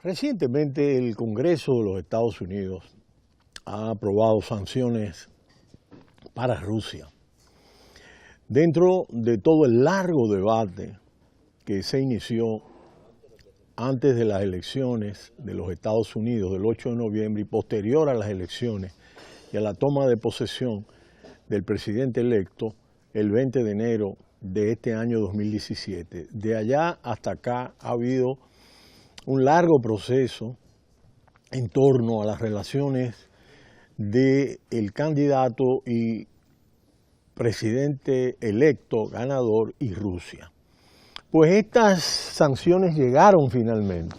Recientemente el Congreso de los Estados Unidos ha aprobado sanciones para Rusia. Dentro de todo el largo debate que se inició antes de las elecciones de los Estados Unidos del 8 de noviembre y posterior a las elecciones y a la toma de posesión del presidente electo el 20 de enero de este año 2017. De allá hasta acá ha habido un largo proceso en torno a las relaciones del candidato y presidente electo ganador y Rusia. Pues estas sanciones llegaron finalmente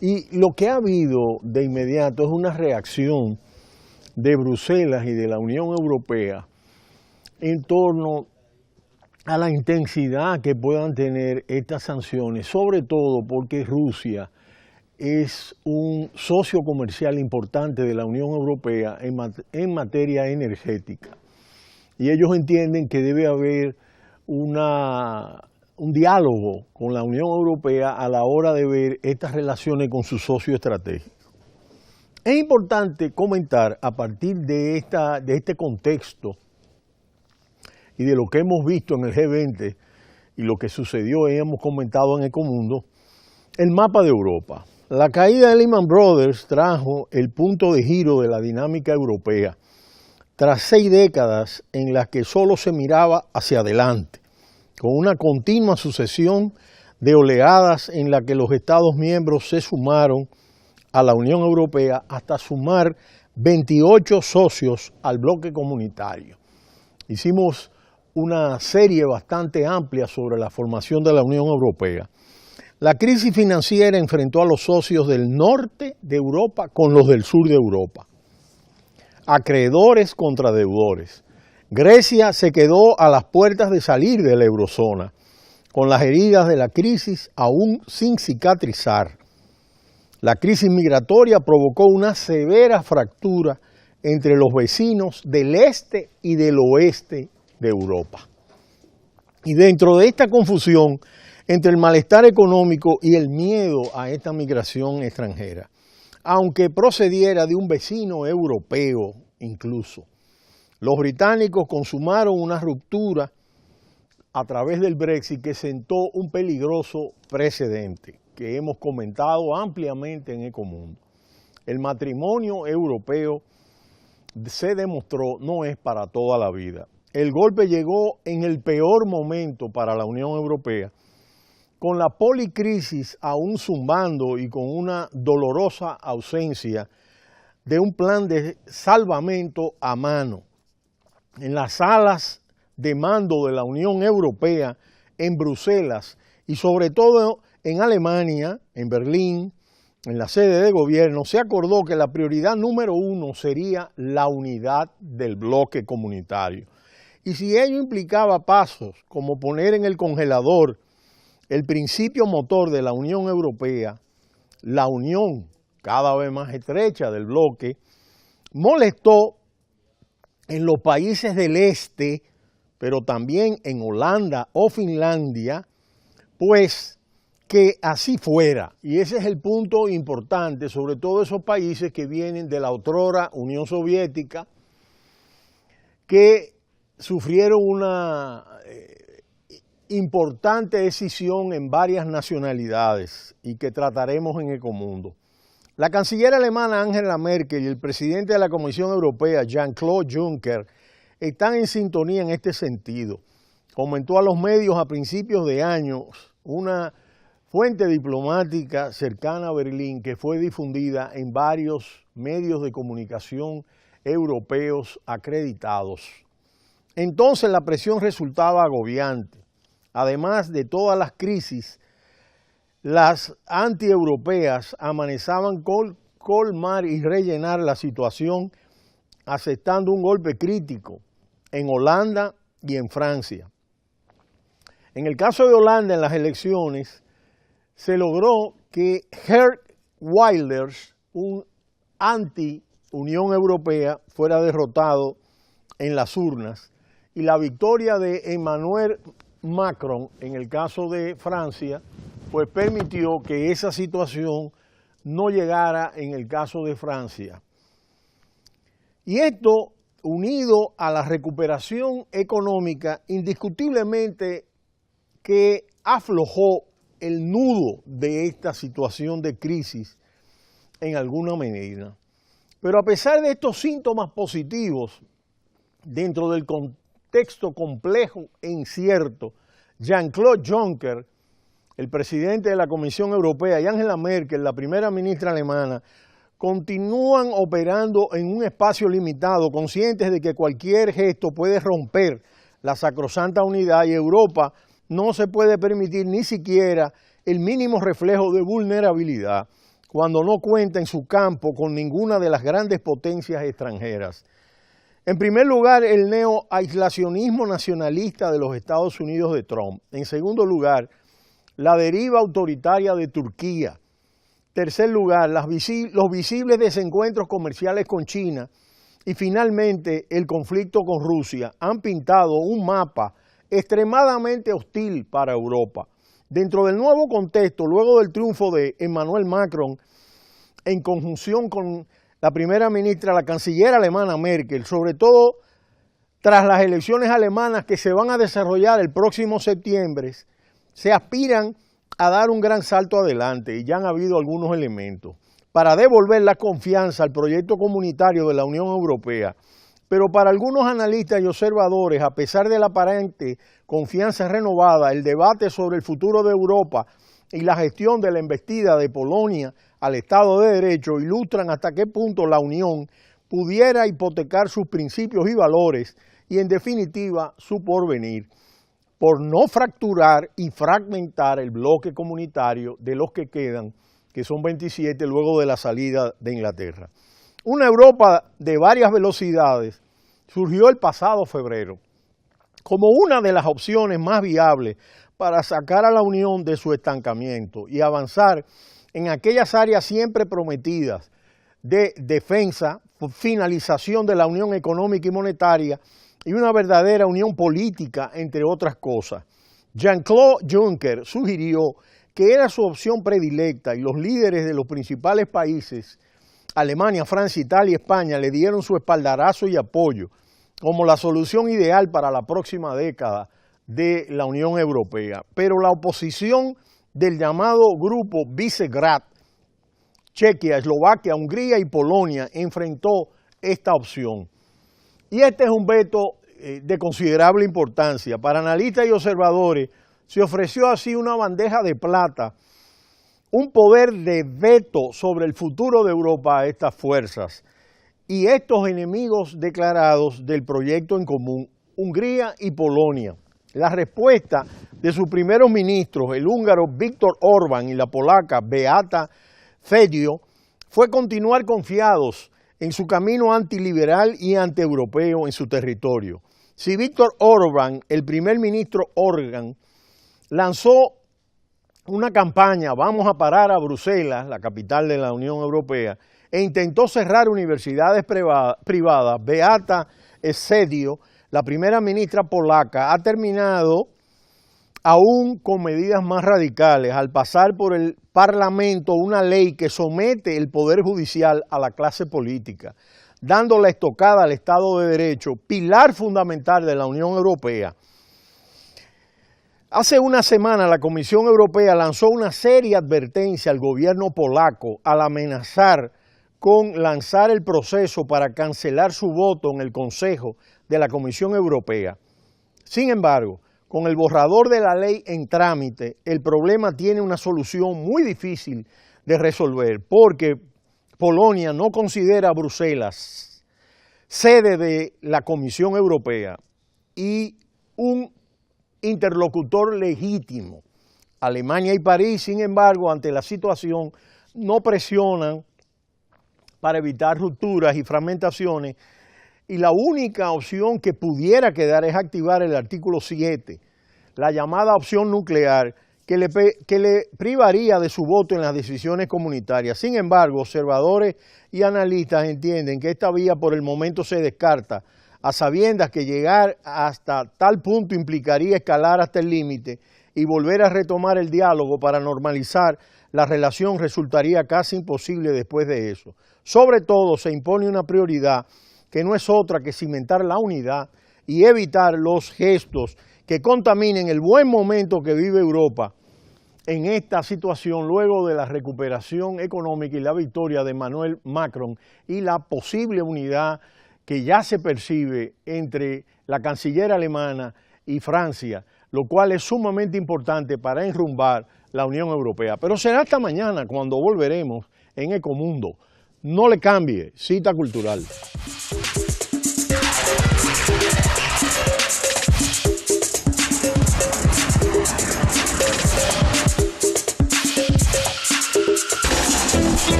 y lo que ha habido de inmediato es una reacción de Bruselas y de la Unión Europea en torno a la intensidad que puedan tener estas sanciones, sobre todo porque Rusia es un socio comercial importante de la Unión Europea en materia energética. Y ellos entienden que debe haber un diálogo con la Unión Europea a la hora de ver estas relaciones con su socio estratégico. Es importante comentar a partir de este contexto y de lo que hemos visto en el G20 y lo que sucedió y hemos comentado en Ecomundo, el mapa de Europa. La caída de Lehman Brothers trajo el punto de giro de la dinámica europea, tras 6 décadas en las que solo se miraba hacia adelante, con una continua sucesión de oleadas en las que los Estados miembros se sumaron a la Unión Europea hasta sumar 28 socios al bloque comunitario. Hicimos una serie bastante amplia sobre la formación de la Unión Europea. La crisis financiera enfrentó a los socios del norte de Europa con los del sur de Europa. Acreedores contra deudores. Grecia se quedó a las puertas de salir de la eurozona, con las heridas de la crisis aún sin cicatrizar. La crisis migratoria provocó una severa fractura entre los vecinos del este y del oeste de Europa. Y dentro de esta confusión, entre el malestar económico y el miedo a esta migración extranjera, aunque procediera de un vecino europeo incluso, los británicos consumaron una ruptura a través del Brexit que sentó un peligroso precedente que hemos comentado ampliamente en Ecomundo. El matrimonio europeo se demostró no es para toda la vida. El golpe llegó en el peor momento para la Unión Europea, con la policrisis aún zumbando y con una dolorosa ausencia de un plan de salvamento a mano. En las salas de mando de la Unión Europea, en Bruselas y sobre todo en Alemania, en Berlín, en la sede de gobierno, se acordó que la prioridad número 1 sería la unidad del bloque comunitario. Y si ello implicaba pasos como poner en el congelador el principio motor de la Unión Europea, la unión cada vez más estrecha del bloque, molestó en los países del este, pero también en Holanda o Finlandia, pues que así fuera. Y ese es el punto importante, sobre todo esos países que vienen de la otrora Unión Soviética, que sufrieron una importante decisión en varias nacionalidades y que trataremos en Ecomundo. La canciller alemana Angela Merkel y el presidente de la Comisión Europea, Jean-Claude Juncker, están en sintonía en este sentido. Comentó a los medios a principios de año una fuente diplomática cercana a Berlín que fue difundida en varios medios de comunicación europeos acreditados. Entonces la presión resultaba agobiante. Además de todas las crisis, las antieuropeas amenazaban con colmar y rellenar la situación, aceptando un golpe crítico en Holanda y en Francia. En el caso de Holanda, en las elecciones, se logró que Geert Wilders, un anti-Unión Europea, fuera derrotado en las urnas, y la victoria de Emmanuel Macron, en el caso de Francia, pues permitió que esa situación no llegara en el caso de Francia. Y esto, unido a la recuperación económica, indiscutiblemente que aflojó el nudo de esta situación de crisis en alguna medida. Pero a pesar de estos síntomas positivos, dentro del contexto complejo e incierto, Jean-Claude Juncker, el presidente de la Comisión Europea, y Angela Merkel, la primera ministra alemana, continúan operando en un espacio limitado, conscientes de que cualquier gesto puede romper la sacrosanta unidad y Europa no se puede permitir ni siquiera el mínimo reflejo de vulnerabilidad cuando no cuenta en su campo con ninguna de las grandes potencias extranjeras. En primer lugar, el neoaislacionismo nacionalista de los Estados Unidos de Trump. En segundo lugar, la deriva autoritaria de Turquía. Tercer lugar, los visibles desencuentros comerciales con China. Y finalmente, el conflicto con Rusia han pintado un mapa extremadamente hostil para Europa. Dentro del nuevo contexto, luego del triunfo de Emmanuel Macron, en conjunción con la primera ministra, la canciller alemana Merkel, sobre todo tras las elecciones alemanas que se van a desarrollar el próximo septiembre, se aspiran a dar un gran salto adelante y ya han habido algunos elementos para devolver la confianza al proyecto comunitario de la Unión Europea. Pero para algunos analistas y observadores, a pesar de la aparente confianza renovada, el debate sobre el futuro de Europa y la gestión de la embestida de Polonia al Estado de Derecho ilustran hasta qué punto la Unión pudiera hipotecar sus principios y valores y, en definitiva, su porvenir, por no fracturar y fragmentar el bloque comunitario de los que quedan, que son 27 luego de la salida de Inglaterra. Una Europa de varias velocidades surgió el pasado febrero como una de las opciones más viables para sacar a la Unión de su estancamiento y avanzar en aquellas áreas siempre prometidas de defensa, finalización de la Unión Económica y Monetaria y una verdadera unión política, entre otras cosas. Jean-Claude Juncker sugirió que era su opción predilecta y los líderes de los principales países, Alemania, Francia, Italia y España, le dieron su espaldarazo y apoyo como la solución ideal para la próxima década de la Unión Europea. Pero la oposición del llamado Grupo Visegrad, Chequia, Eslovaquia, Hungría y Polonia, enfrentó esta opción. Y este es un veto de considerable importancia. Para analistas y observadores, se ofreció así una bandeja de plata, un poder de veto sobre el futuro de Europa a estas fuerzas y estos enemigos declarados del proyecto en común, Hungría y Polonia. La respuesta de sus primeros ministros, el húngaro Viktor Orbán y la polaca Beata Szydło, fue continuar confiados en su camino antiliberal y antieuropeo en su territorio. Si Viktor Orbán, el primer ministro Orbán, lanzó una campaña, vamos a parar a Bruselas, la capital de la Unión Europea, e intentó cerrar universidades privadas, Beata Szydło, la primera ministra polaca, ha terminado aún con medidas más radicales al pasar por el Parlamento una ley que somete el Poder Judicial a la clase política, dando la estocada al Estado de Derecho, pilar fundamental de la Unión Europea. Hace una semana la Comisión Europea lanzó una seria advertencia al gobierno polaco al amenazar con lanzar el proceso para cancelar su voto en el Consejo de la Comisión Europea. Sin embargo, con el borrador de la ley en trámite, el problema tiene una solución muy difícil de resolver, porque Polonia no considera a Bruselas sede de la Comisión Europea y un interlocutor legítimo. Alemania y París, sin embargo, ante la situación, no presionan para evitar rupturas y fragmentaciones, y la única opción que pudiera quedar es activar el artículo 7, la llamada opción nuclear, que le privaría de su voto en las decisiones comunitarias. Sin embargo, observadores y analistas entienden que esta vía por el momento se descarta, a sabiendas que llegar hasta tal punto implicaría escalar hasta el límite y volver a retomar el diálogo para normalizar la relación resultaría casi imposible después de eso. Sobre todo se impone una prioridad que no es otra que cimentar la unidad y evitar los gestos que contaminen el buen momento que vive Europa en esta situación luego de la recuperación económica y la victoria de Emmanuel Macron y la posible unidad que ya se percibe entre la canciller alemana y Francia, lo cual es sumamente importante para enrumbar la Unión Europea. Pero será hasta mañana cuando volveremos en Ecomundo. No le cambie, cita cultural.